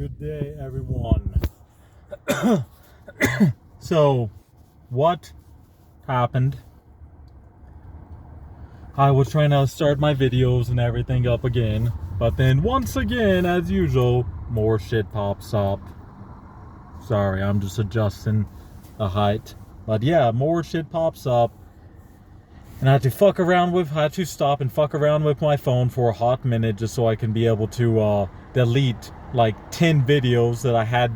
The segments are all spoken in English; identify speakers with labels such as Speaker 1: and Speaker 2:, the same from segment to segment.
Speaker 1: Good day, everyone. So, what happened? I was trying to start my videos and everything up again, but then once again, as usual, more shit pops up. Sorry, I'm just adjusting the height. But yeah, more shit pops up. And I had to stop and fuck around with my phone for a hot minute just so I can be able to delete like 10 videos that I had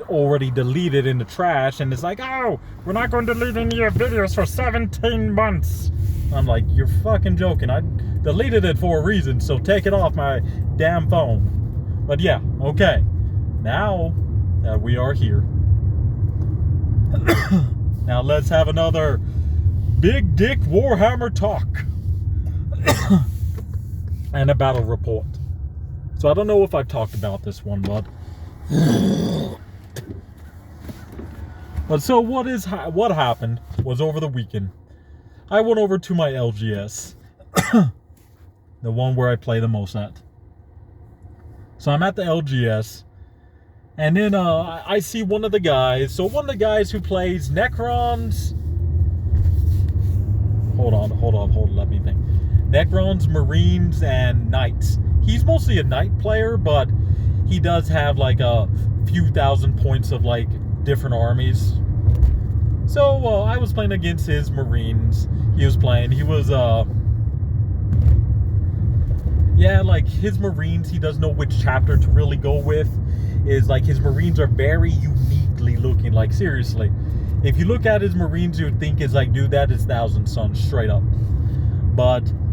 Speaker 1: already deleted in the trash. And it's like, oh, we're not going to delete any of your videos for 17 months. I'm like, you're fucking joking. I deleted it for a reason, so take it off my damn phone. But yeah, okay. Now that we are here. Now let's have another Big Dick Warhammer talk. And a battle report. So I don't know if I've talked about this one, but so what happened was over the weekend. I went over to my LGS. The one where I play the most at. So I'm at the LGS. And then I see one of the guys. So one of the guys who plays Necrons. Hold on, let me think. Necrons, Marines, and Knights. He's mostly a Knight player, but he does have like a few thousand points of like different armies. So I was playing against his Marines. He was like his Marines, he doesn't know which chapter to really go with. Is like his Marines are very uniquely looking, like seriously. If you look at his Marines, you would think it's like, dude, that is Thousand Sons, straight up.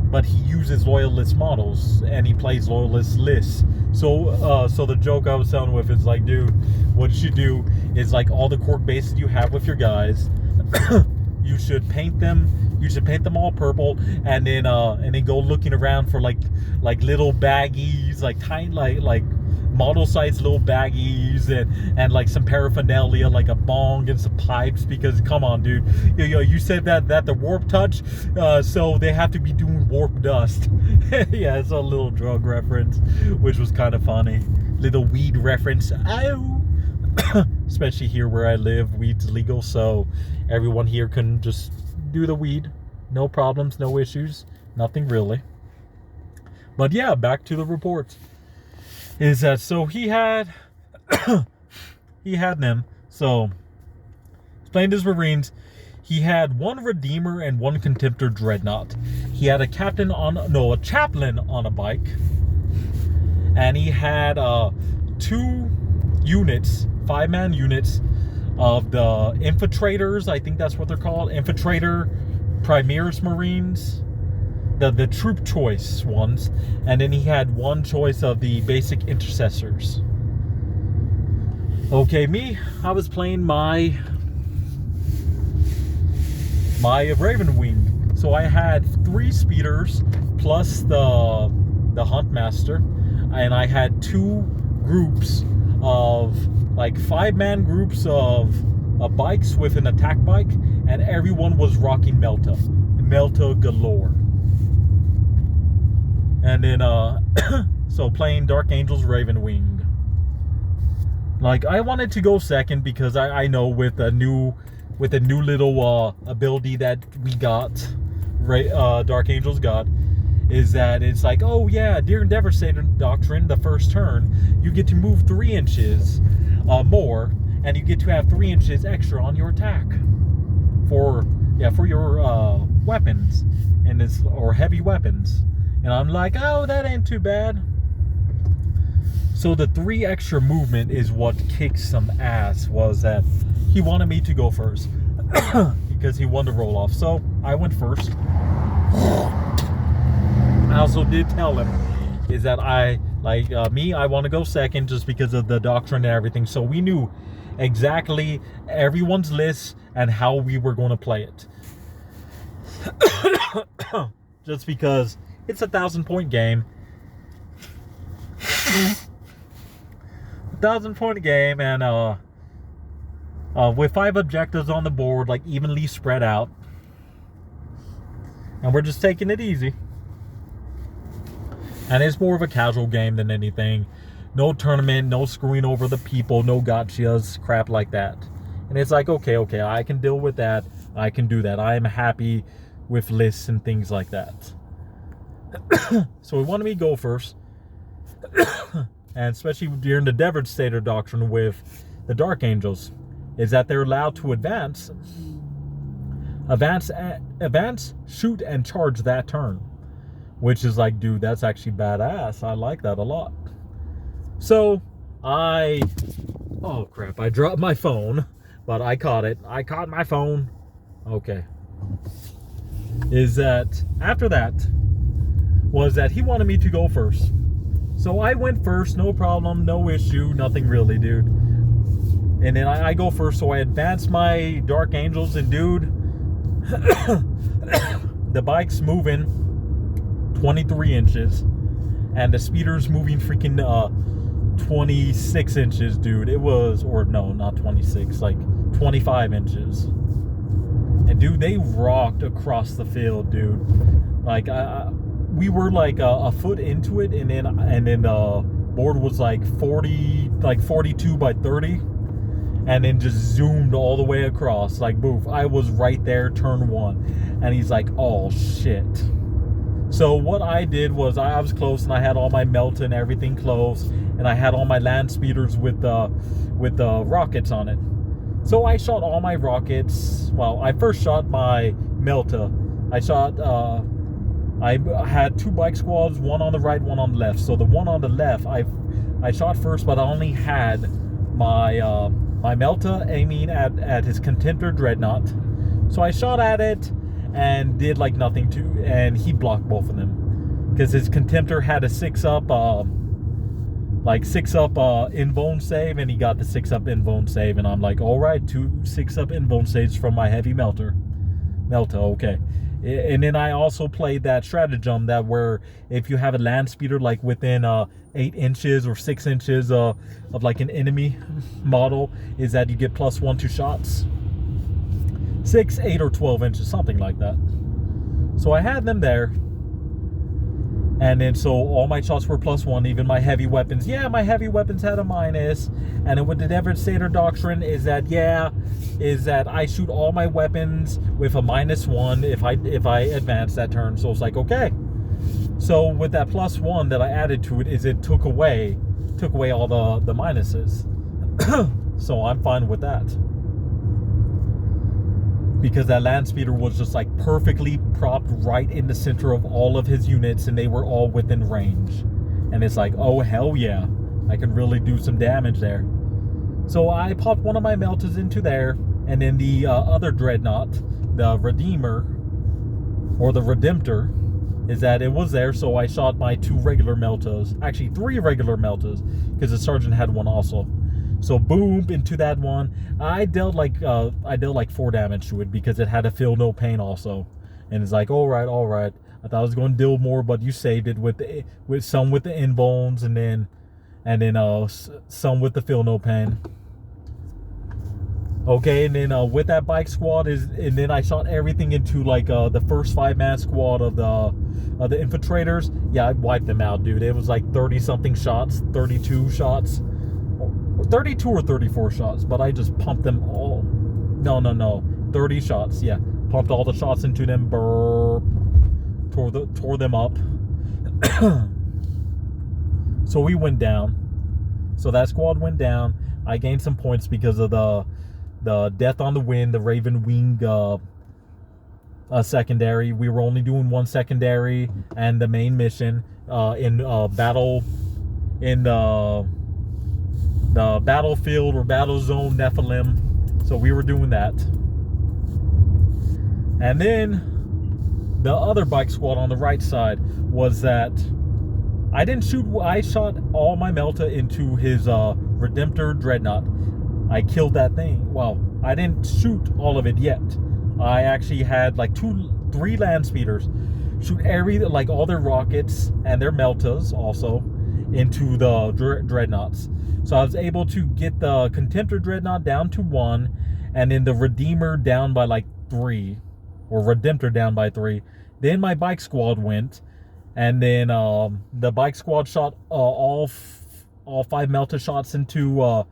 Speaker 1: But he uses loyalist models, and he plays loyalist lists. So the joke I was telling with is like, dude, what you should do is like all the cork bases you have with your guys, you should paint them. You should paint them all purple, and then go looking around for like little baggies, like tiny like model size little baggies and like some paraphernalia like a bong and some pipes, because come on, dude, you said that the warp touch, so they have to be doing warp dust. Yeah, it's a little drug reference, which was kind of funny. Little weed reference. Ow. Especially here where I live, weed's legal, so everyone here can just do the weed, no problems, no issues, nothing really. But yeah, back to the reports. Is that so he had them. So he's playing his Marines. He had one Redeemer and one Contemptor Dreadnought. He had a chaplain on a bike. And he had 2 units, 5-man units of the Infiltrators, I think that's what they're called. Infiltrator Primaris Marines. The troop choice ones, and then he had one choice of the basic intercessors. Okay, I was playing my Ravenwing. So I had 3 speeders plus the Huntmaster, and I had 2 groups of like 5-man groups of bikes with an attack bike, and everyone was rocking Melta galore. And then, so playing Dark Angels Ravenwing. Like, I wanted to go second because I know with a new little ability that we got, Dark Angels got, is that it's like, oh yeah, Deer and Devastator Doctrine, the first turn, you get to move 3 inches more, and you get to have 3 inches extra on your attack for your weapons, or heavy weapons. And I'm like, oh, that ain't too bad. So the 3 extra movement is what kicks some ass, was that he wanted me to go first. Because he wanted to roll off. So I went first. I also did tell him is that I want to go second just because of the doctrine and everything. So we knew exactly everyone's list and how we were going to play it. Just because it's a 1,000-point game. 1,000-point game, and with 5 objectives on the board, like evenly spread out, and we're just taking it easy. And it's more of a casual game than anything. No tournament, no screwing over the people, no gotchas, crap like that. And it's like, okay, I can deal with that. I can do that. I am happy with lists and things like that. So he wanted me to go first. And especially during the Devastator Doctrine with the Dark Angels, is that they're allowed to advance, shoot, and charge that turn. Which is like, dude, that's actually badass. I like that a lot. So, oh crap, I dropped my phone, but I caught it. I caught my phone. Okay. Is that, after that, was that he wanted me to go first. So I went first, no problem, no issue, nothing really, dude. And then I go first, so I advance my Dark Angels, and dude, the bike's moving 23 inches, and the speeder's moving freaking 26 inches, dude. It was, or no, not 26, like 25 inches. And dude, they rocked across the field, dude. Like, we were like a foot into it, and then the board was like 42 by 30, and then just zoomed all the way across, like boof. I was right there, turn one, and he's like, oh shit. So what I did was, I was close, and I had all my Melta and everything close, and I had all my land speeders with the rockets on it. So I shot all my rockets. Well, I first shot my Melta. I had two bike squads, one on the right, one on the left. So the one on the left, I shot first, but I only had my my Melta aiming at his Contender Dreadnought. So I shot at it and did like nothing to, and he blocked both of them because his Contender had a 6-up invuln save, and he got the 6-up invuln save, and I'm like, all right, 2 6-up invuln saves from my heavy Melta, okay. And then I also played that stratagem that where if you have a land speeder like within 8 inches or 6 inches of like an enemy model, is that you get +1 to shots. 6, 8, or 12 inches, something like that. So I had them there. And then so all my shots were +1, even my heavy weapons. Yeah, my heavy weapons had a minus. And then with the Devastator Doctrine is that I shoot all my weapons with a -1 if I advance that turn. So it's like, okay. So with that +1 that I added to it, is it took away all the minuses. So I'm fine with that. Because that land speeder was just like perfectly propped right in the center of all of his units, and they were all within range. And it's like, oh hell yeah, I can really do some damage there. So I popped one of my Meltas into there, and then the other Dreadnought, the Redeemer, or the Redemptor, is that it was there, so I shot my 2 regular Meltas, actually 3 regular Meltas, because the Sergeant had one also. So boom, into that one. I dealt like 4 damage to it because it had a feel no pain also. And it's like, all right. I thought I was going to deal more, but you saved it with some with the invulns, and then some with the feel no pain. Okay, and then with that bike squad and then I shot everything into like the first 5-man squad of the infiltrators. Yeah, I wiped them out, dude. It was like 30 something shots, 32 shots. 32 or 34 shots, but I just pumped them all. No, 30 shots. Yeah, pumped all the shots into them. Burp, tore them up. So we went down. So that squad went down. I gained some points because of the Death on the Wind, the Ravenwing secondary. We were only doing 1 secondary and the main mission in battle in the battlefield or battle zone Nephilim. So we were doing that. And then the other bike squad on the right side was that I shot all my Melta into his Redemptor Dreadnought. I killed that thing. Well, I didn't shoot all of it yet. I actually had like 3 land speeders shoot all their rockets and their Meltas also into the Dreadnoughts. So I was able to get the Contemptor Dreadnought down to 1, and then the Redeemer down by like 3, or Redemptor down by 3. Then my bike squad went, and then the bike squad shot all all 5 melta shots into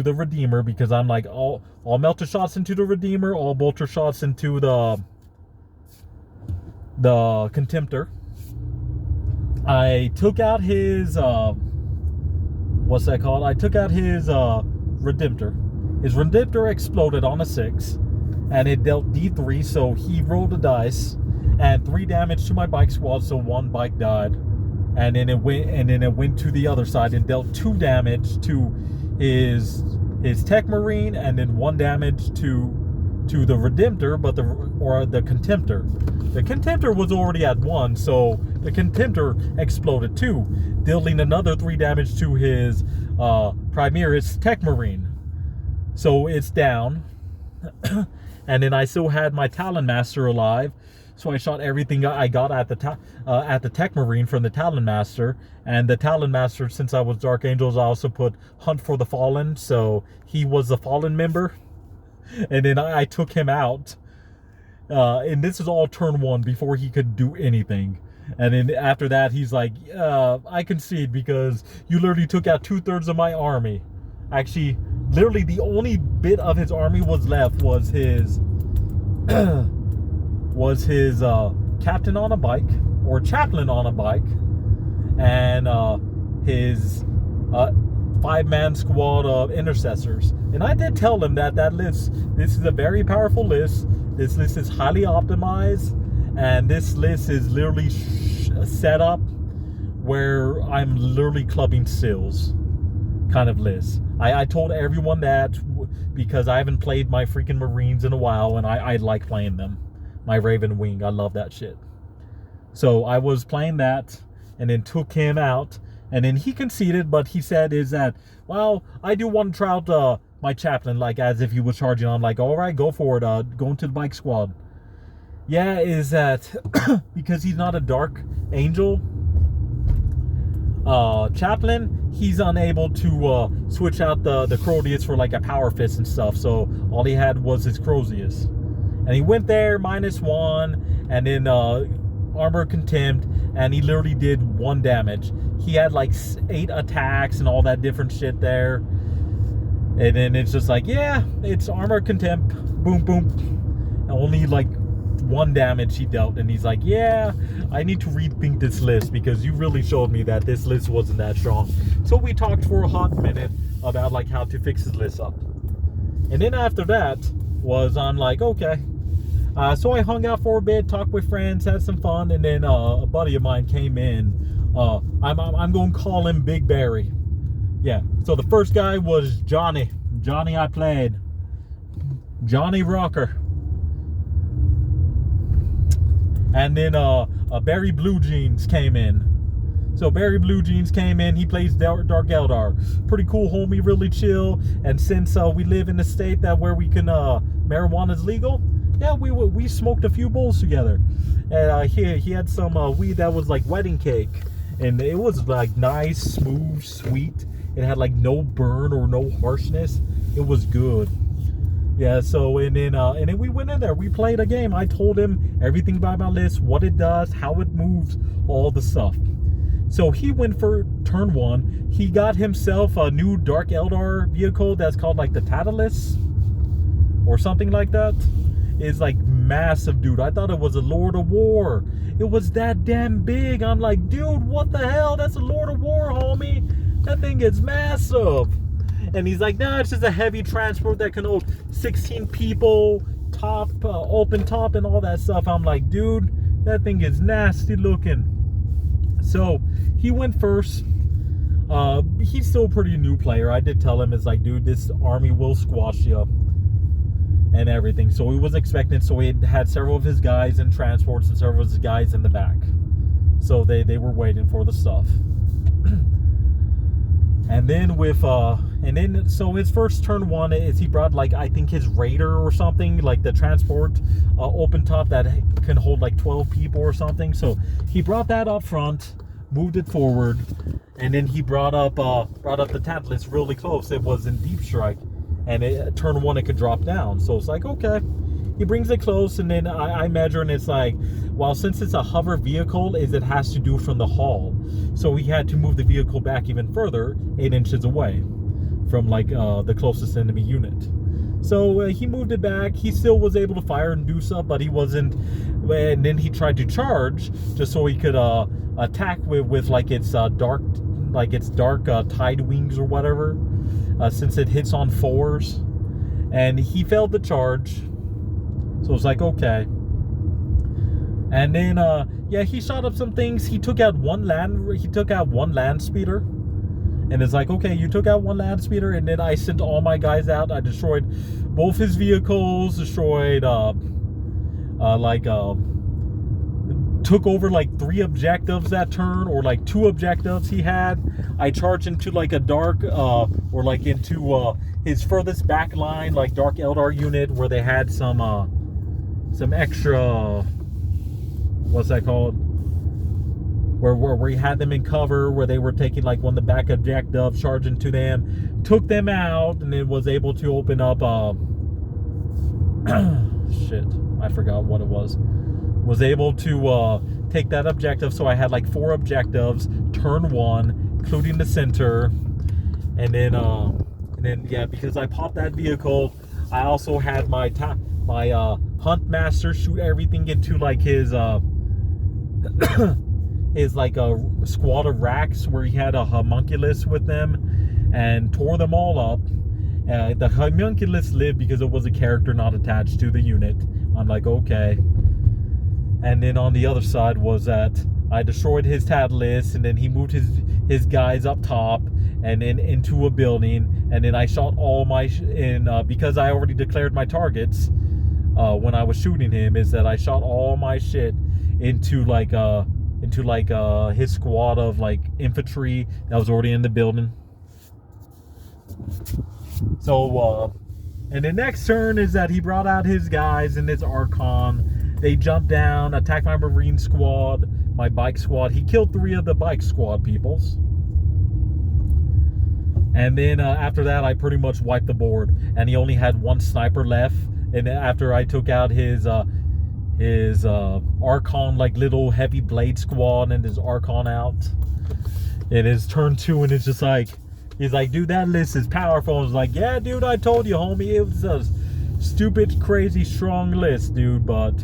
Speaker 1: the Redeemer, because I'm like, all melta shots into the Redeemer, all bolter shots into the Contemptor. I took out his what's that called? I took out his Redemptor. His Redemptor exploded on a 6, and it dealt D3, so he rolled a dice and 3 damage to my bike squad, so 1 bike died. And then it went to the other side and dealt 2 damage to his Tech Marine, and then 1 damage to the Redemptor, but the Contemptor. The Contemptor was already at 1, so the Contemptor exploded too, dealing another 3 damage to his his Tech Marine. So it's down. And then I still had my Talon Master alive, so I shot everything I got at the Tech Marine from the Talon Master. And the Talon Master, since I was Dark Angels, I also put Hunt for the Fallen, so he was the Fallen member. And then I took him out. And this is all turn 1 before he could do anything. And then after that, he's like, I concede, because you literally took out 2/3 of my army. Actually, literally the only bit of his army was left was his captain on a bike, or chaplain on a bike, and his 5-man squad of intercessors. And I did tell him that list, this is a very powerful list. This list is highly optimized, and this list is literally set up where I'm literally clubbing seals kind of list. I told everyone that because I haven't played my freaking Marines in a while, and I like playing them. My Ravenwing, I love that shit. So I was playing that, and then took him out, and then he conceded, but he said is that, well, I do want to try out my chaplain, like as if he was charging on, like, all right, go for it, go into the bike squad. Yeah, is that because he's not a Dark Angel chaplain, he's unable to switch out the Crodius for like a Power Fist and stuff, so all he had was his Crodius. And he went there, -1, and then Armor Contempt, and he literally did 1 damage. He had like 8 attacks and all that different shit there. And then it's just like, yeah, it's Armor Contempt, boom, boom. And only like 1 damage he dealt, and he's like, yeah, I need to rethink this list, because you really showed me that this list wasn't that strong. So we talked for a hot minute about like how to fix his list up. And then after that I'm like, okay. So I hung out for a bit, talked with friends, had some fun, and then a buddy of mine came in. I'm going to call him Big Barry. Yeah, so the first guy was Johnny. Johnny I played. Johnny Rocker. And then Barry Blue Jeans came in. So Barry Blue Jeans came in. He plays Dark Eldar. Pretty cool homie, really chill. And since we live in a state where we can marijuana is legal, yeah, we smoked a few bowls together. And he had some weed that was like wedding cake, and it was like nice, smooth, sweet. It had like no burn or no harshness. It was good. Yeah, so and then we went in there. We played a game. I told him everything about my list, what it does, how it moves, all the stuff. So he went for turn 1. He got himself a new Dark Eldar vehicle that's called like the Tatalis or something like that. It's like massive, dude. I thought it was a Lord of War. It was that damn big. I'm like, dude, what the hell? That's a Lord of War, homie. That thing is massive. And he's like, nah, it's just a heavy transport that can hold 16 people, top, open top, and all that stuff. I'm like, dude, that thing is nasty looking. So he went first. He's still a pretty new player. I did tell him, it's like, dude, this army will squash you and everything. So he was expecting, so he had several of his guys in transports and several of his guys in the back. So they were waiting for the stuff. And then so his first turn 1 is he brought like, I think his Raider or something, like the transport open top that can hold like 12 people or something. So he brought that up front, moved it forward, and then he brought up the Tantalus really close. It was in deep strike, and turn 1 it could drop down. So it's like, okay. he brings it close, and then I measure, and it's like, well, since it's a hover vehicle, it has to do from the hull. So he had to move the vehicle back even further, 8 inches away from like the closest enemy unit. So he moved it back. He still was able to fire and do stuff, but he wasn't. And then he tried to charge just so he could attack with like its dark tide wings or whatever, since it hits on 4s. And he failed the charge. So it's like, okay. And then yeah, he shot up some things. He took out one land speeder. And it's like, okay, you took out one land speeder, and then I sent all my guys out. I destroyed both his vehicles, destroyed took over like 3 objectives that turn, or like 2 objectives he had. I charged into like a dark or like into his furthest back line, like Dark Eldar unit, where they had some extra, what's that called, where he had them in cover, where they were taking like one of the back objectives, charging to them, took them out, and it was able to open up shit, I forgot what it was able to take that objective. So I had like 4 objectives, turn 1, including the center. And then yeah, because I popped that vehicle, I also had my hunt master shoot everything into like his is like a squad of racks, where he had a homunculus with them, and tore them all up. The homunculus lived because it was a character not attached to the unit. I'm like, okay. And then on the other side was that I destroyed his Tadalus, and then he moved his guys up top and then into a building, and then I shot all my because I already declared my targets when I was shooting him, is that I shot all my shit into his squad of like infantry that was already in the building. So and the next turn is that he brought out his guys and his Archon. They jumped down, attacked my Marine squad, my bike squad. He killed 3 of the bike squad peoples. And then after that, I pretty much wiped the board. And he only had 1 sniper left. And after I took out his Archon, like little heavy blade squad, and his Archon out, it is turn 2, and it's just like, he's like, dude, that list is powerful. I was like, yeah, dude, I told you, homie, it was a stupid, crazy, strong list, dude. But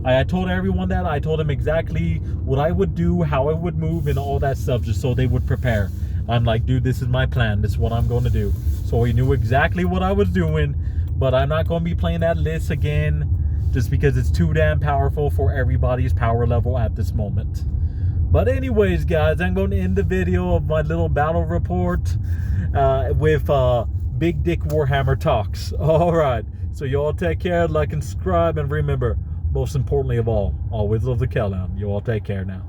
Speaker 1: I told everyone that. I told them exactly what I would do, how I would move, and all that stuff, just so they would prepare. I'm like, dude, this is my plan. This is what I'm going to do. So he knew exactly what I was doing, but I'm not going to be playing that list again, just because it's too damn powerful for everybody's power level at this moment. But anyways, guys, I'm going to end the video of my little battle report with Big Dick Warhammer Talks. All right. So y'all take care, like and subscribe, and remember, most importantly of all, always love the Kellhound. You all take care now.